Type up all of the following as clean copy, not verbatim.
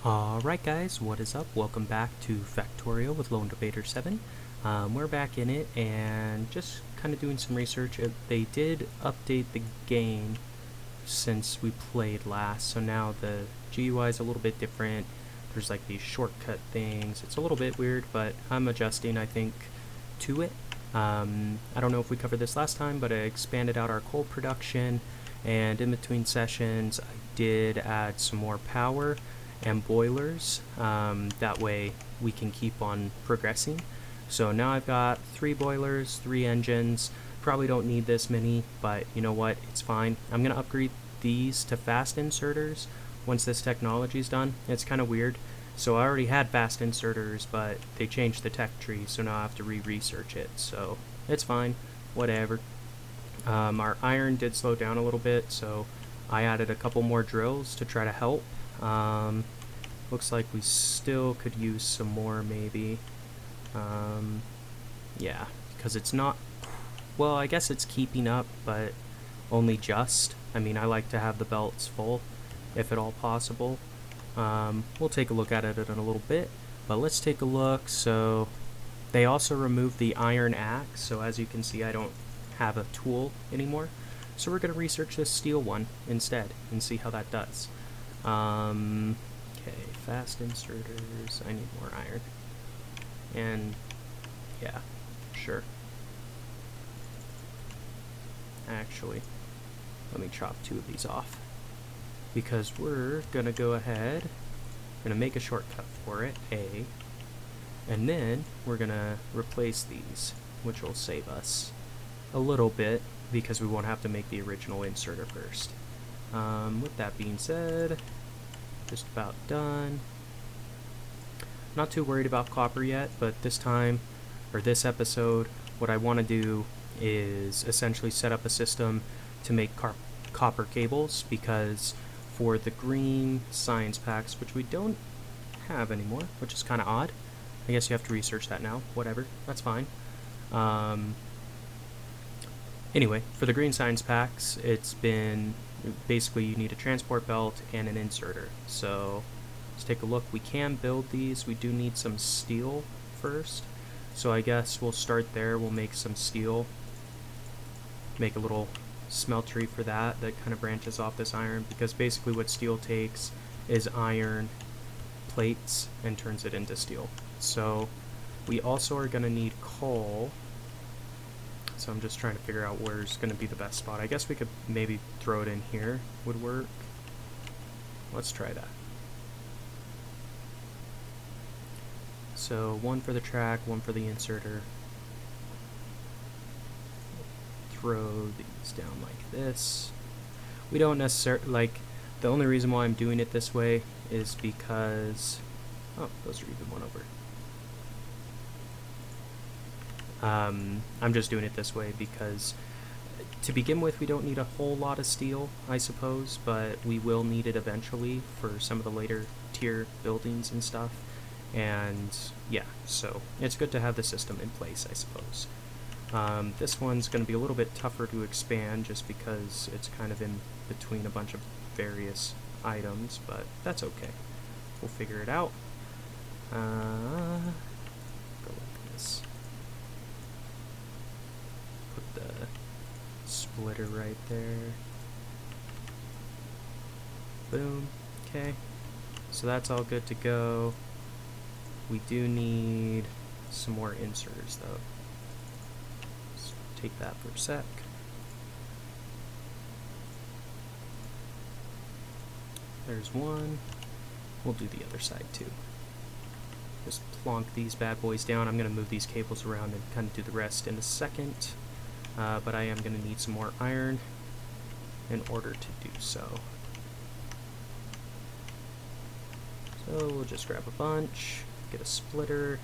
Alright guys, what is up? Welcome back to Factorio with LD7. We're back in it and just kind of doing some research. They did update the game since we played last, so now the GUI is a little bit different. There's like these shortcut things. It's a little bit weird, but I'm adjusting, I think, to it. I don't know if we covered this last time, but I expanded out our coal production, and in between sessions I did add some more power and boilers. That way we can keep on progressing. So now I've got 3 boilers, 3 engines. Probably don't need this many, but you know what, it's fine. I'm gonna upgrade these to fast inserters once this technology is done. It's kind of weird. So I already had fast inserters, but they changed the tech tree, so now I have to re-research it. So it's fine, whatever. Our iron did slow down a little bit, so I added a couple more drills to try to help. Looks like we still could use some more, maybe. Yeah, because it's not, well, I guess it's keeping up, but only just. I mean, I like to have the belts full, if at all possible. We'll take a look at it in a little bit, but let's take a look. So they also removed the iron axe, so as you can see, I don't have a tool anymore. So we're going to research this steel one instead and see how that does. Okay, fast inserters, I need more iron. And, yeah, sure. Actually, let me chop 2 of these off. Because we're gonna go ahead, gonna make a shortcut for it, and then we're gonna replace these, which will save us a little bit, because we won't have to make the original inserter first. With that being said, just about done. Not too worried about copper yet, but this time, or this episode, what I want to do is essentially set up a system to make copper cables, because for the green science packs, which we don't have anymore, which is kind of odd. I guess you have to research that now. Whatever, that's fine. Anyway, for the green science packs, it's been basically you need a transport belt and an inserter. So let's take a look. We can build these. We do need some steel first. So I guess we'll start there. We'll make some steel. Make a little smeltery for that kind of branches off this iron, because basically what steel takes is iron plates and turns it into steel. So we also are going to need coal. So I'm just trying to figure out where's going to be the best spot. I guess we could maybe throw it in here, would work. Let's try that. So 1 for the track, 1 for the inserter. Throw these down like this. We don't necessarily, like, the only reason why I'm doing it this way is because, oh, those are even 1 over. I'm just doing it this way because to begin with we don't need a whole lot of steel, I suppose, but we will need it eventually for some of the later tier buildings and stuff. And yeah, so it's good to have the system in place, I suppose. This one's going to be a little bit tougher to expand just because it's kind of in between a bunch of various items, but that's okay. We'll figure it out. Go like this. Put the splitter right there. Boom. Okay. So that's all good to go. We do need some more inserters though. Let's take that for a sec. There's 1. We'll do the other side too. Just plonk these bad boys down. I'm going to move these cables around and kind of do the rest in a second. But I am going to need some more iron in order to do so. So we'll just grab a bunch, get a splitter,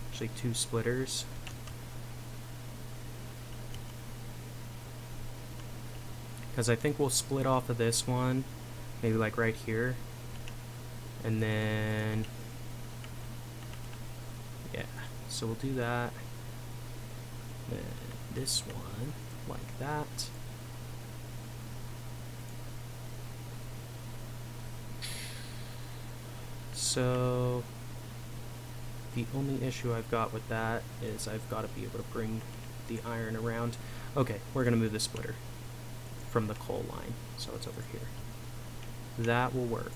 actually 2 splitters. Because I think we'll split off of this one, maybe like right here. And then, yeah, so we'll do that. Then this one, like that. So the only issue I've got with that is I've got to be able to bring the iron around. Okay, we're going to move the splitter from the coal line, so it's over here. That will work.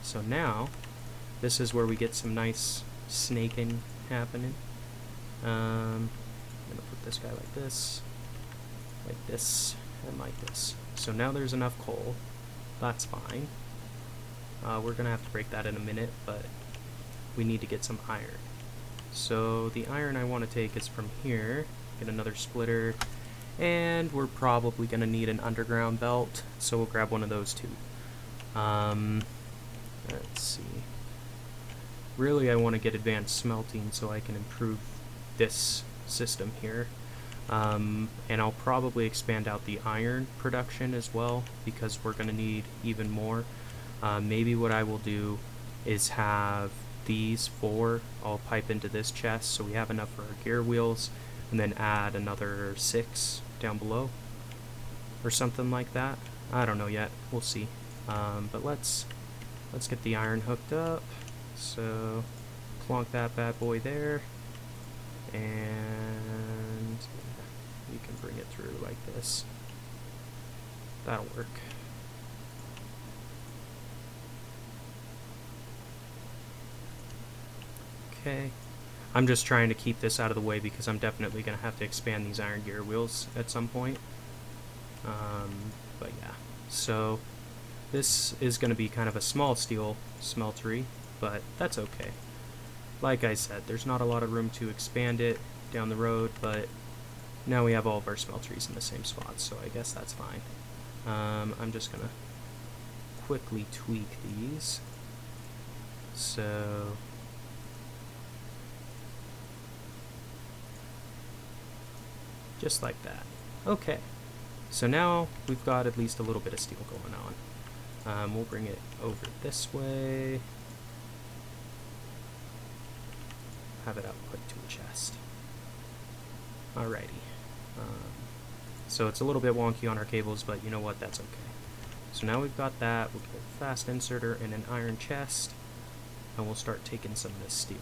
So now, this is where we get some nice snaking happening. I'm going to put this guy like this, and like this. So now there's enough coal. That's fine. We're going to have to break that in a minute, but we need to get some iron. So the iron I want to take is from here, get another splitter, and we're probably going to need an underground belt, so we'll grab one of those too. Let's see. Really, I want to get advanced smelting so I can improve this system here. And I'll probably expand out the iron production as well, because we're going to need even more. Maybe what I will do is have these 4 all pipe into this chest so we have enough for our gear wheels, and then add another 6 down below or something like that. I don't know yet, we'll see. But let's get the iron hooked up. So plonk that bad boy there, and you can bring it through like this. That'll work. Okay, I'm just trying to keep this out of the way because I'm definitely going to have to expand these iron gear wheels at some point. But yeah, so this is going to be kind of a small steel smeltery, but that's okay. Like I said, there's not a lot of room to expand it down the road, but now we have all of our smelteries in the same spot, so I guess that's fine. I'm just going to quickly tweak these. So just like that. Okay, so now we've got at least a little bit of steel going on. We'll bring it over this way. Have it output to a chest. Alrighty. So it's a little bit wonky on our cables, but you know what, that's okay. So now we've got that, we'll get a fast inserter and an iron chest, and we'll start taking some of this steel.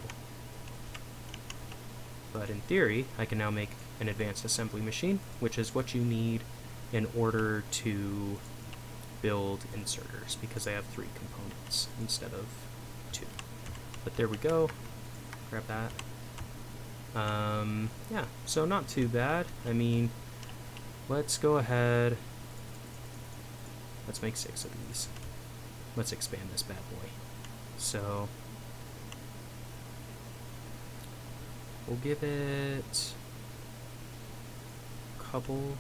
But in theory, I can now make an advanced assembly machine, which is what you need in order to build inserters, because they have 3 components instead of 2. But there we go. Grab that. Yeah, so not too bad. I mean, let's go ahead. Let's make 6 of these. Let's expand this bad boy. So we'll give it a couple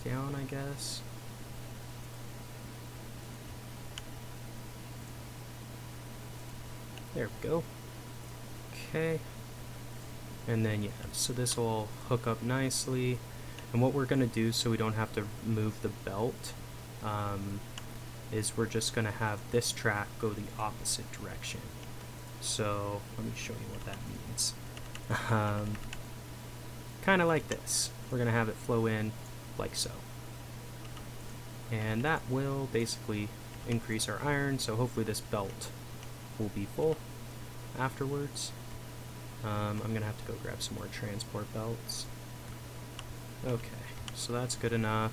down, I guess. There we go. Okay. And then, yeah, so this will hook up nicely. And what we're going to do so we don't have to move the belt is we're just going to have this track go the opposite direction. So let me show you what that means. Kind of like this. We're going to have it flow in like so. And that will basically increase our iron, so hopefully this belt will be full afterwards. I'm going to have to go grab some more transport belts. Okay, so that's good enough.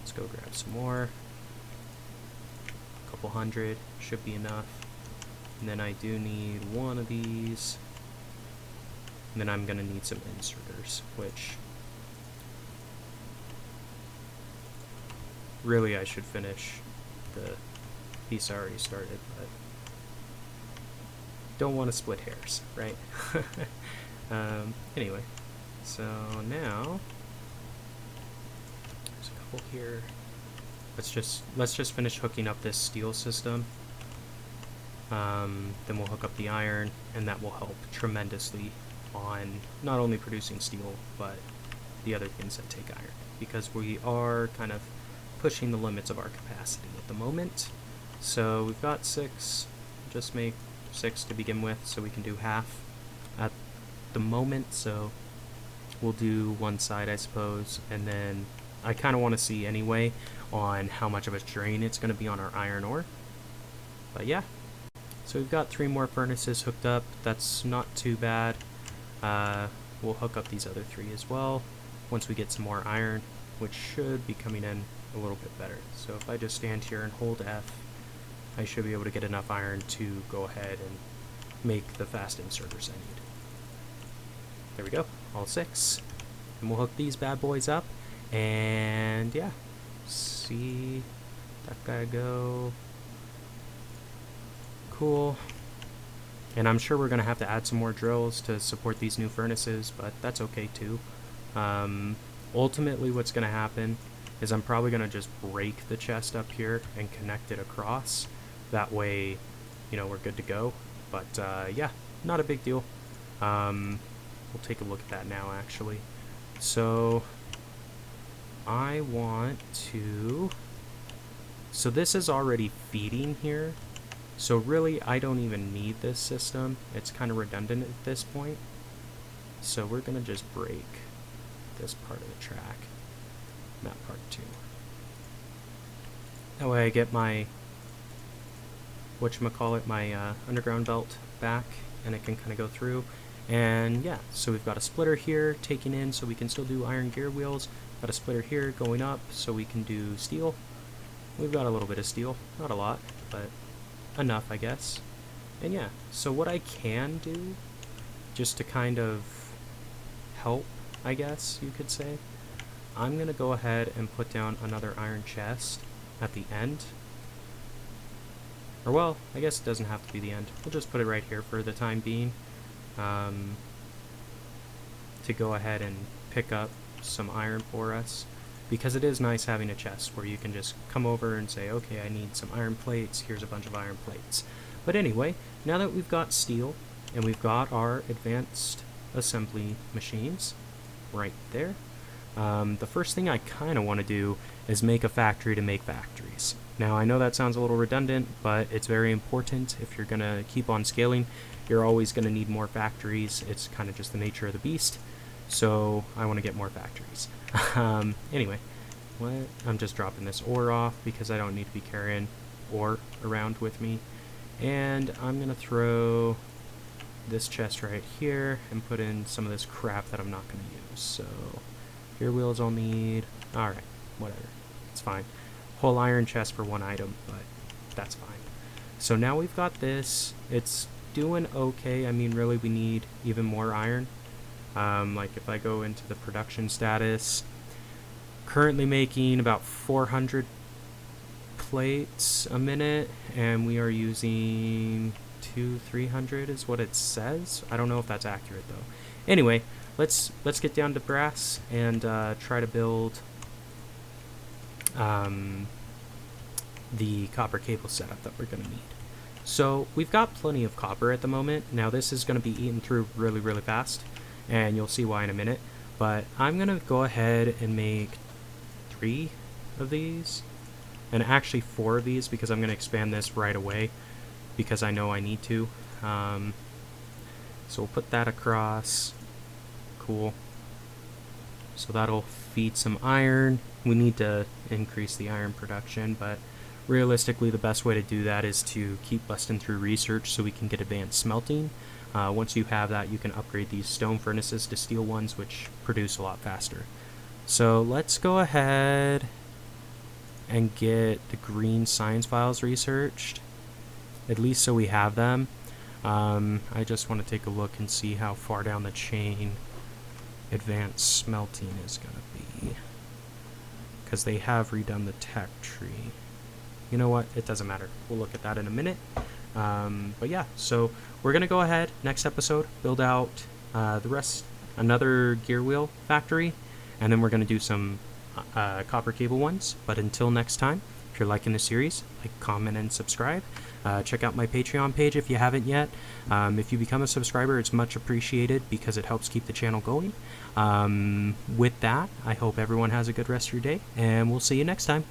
Let's go grab some more. A couple hundred should be enough. And then I do need one of these. And then I'm going to need some inserters, which really I should finish the piece I already started, but don't want to split hairs, right? Anyway, so now there's a couple here. Let's just finish hooking up this steel system. Then we'll hook up the iron, and that will help tremendously on not only producing steel, but the other things that take iron, because we are kind of pushing the limits of our capacity at the moment. So we've got 6, just make 6 to begin with, so we can do half at the moment. So we'll do one side, I suppose, and then I kind of want to see anyway on how much of a drain it's going to be on our iron ore. But yeah, so So we've got 3 more furnaces hooked up. That's not too bad. We'll hook up these other 3 as well once we get some more iron, which should be coming in a little bit better. So if I just stand here and hold F, I should be able to get enough iron to go ahead and make the fast inserters I need. There we go, all 6. And we'll hook these bad boys up, and yeah, see that guy go. Cool. And I'm sure we're going to have to add some more drills to support these new furnaces, but that's okay too. Ultimately what's going to happen is I'm probably going to just break the chest up here and connect it across. That way, you know, we're good to go. But yeah, not a big deal. We'll take a look at that now, actually. So I want to... So this is already feeding here. So really, I don't even need this system. It's kind of redundant at this point. So we're going to just break this part of the track. Not part 2. That way I get my, whatchamacallit, my underground belt back, and it can kind of go through. And yeah, so we've got a splitter here taking in so we can still do iron gear wheels. Got a splitter here going up so we can do steel. We've got a little bit of steel, not a lot, but enough, I guess. And yeah, so what I can do, just to kind of help, I guess you could say, I'm going to go ahead and put down another iron chest at the end. Or well, I guess it doesn't have to be the end. We'll just put it right here for the time being, to go ahead and pick up some iron for us. Because it is nice having a chest where you can just come over and say, okay, I need some iron plates, here's a bunch of iron plates. But anyway, now that we've got steel, and we've got our advanced assembly machines right there, the first thing I kind of want to do is make a factory to make factories. Now, I know that sounds a little redundant, but it's very important. If you're going to keep on scaling, you're always going to need more factories. It's kind of just the nature of the beast. So I want to get more factories. Anyway, I'm just dropping this ore off because I don't need to be carrying ore around with me. And I'm going to throw this chest right here and put in some of this crap that I'm not going to use. So, gear wheels I'll need. Alright, whatever. It's fine. Whole iron chest for 1 item, but that's fine. So now we've got this. It's doing okay. I mean, really, we need even more iron. Like if I go into the production status, currently making about 400 plates a minute, and we are using 200-300 is what it says. I don't know if that's accurate though. Anyway, let's get down to brass and try to build the copper cable setup that we're going to need. So we've got plenty of copper at the moment. Now this is going to be eaten through really, really fast, and you'll see why in a minute. But I'm going to go ahead and make 3 of these, and actually 4 of these, because I'm going to expand this right away because I know I need to. So we'll put that across. Cool. So that'll feed some iron. We need to increase the iron production, but realistically the best way to do that is to keep busting through research so we can get advanced smelting. Once you have that, you can upgrade these stone furnaces to steel ones, which produce a lot faster. So let's go ahead and get the green science files researched, at least so we have them. I just want to take a look and see how far down the chain advanced smelting is going to be, because they have redone the tech tree. You know what? It doesn't matter. We'll look at that in a minute. But yeah, so we're going to go ahead, next episode, build out another gear wheel factory, and then we're going to do some copper cable ones. But until next time, if you're liking the series, like, comment, and subscribe. Check out my Patreon page if you haven't yet. If you become a subscriber, it's much appreciated because it helps keep the channel going. With that, I hope everyone has a good rest of your day, and we'll see you next time.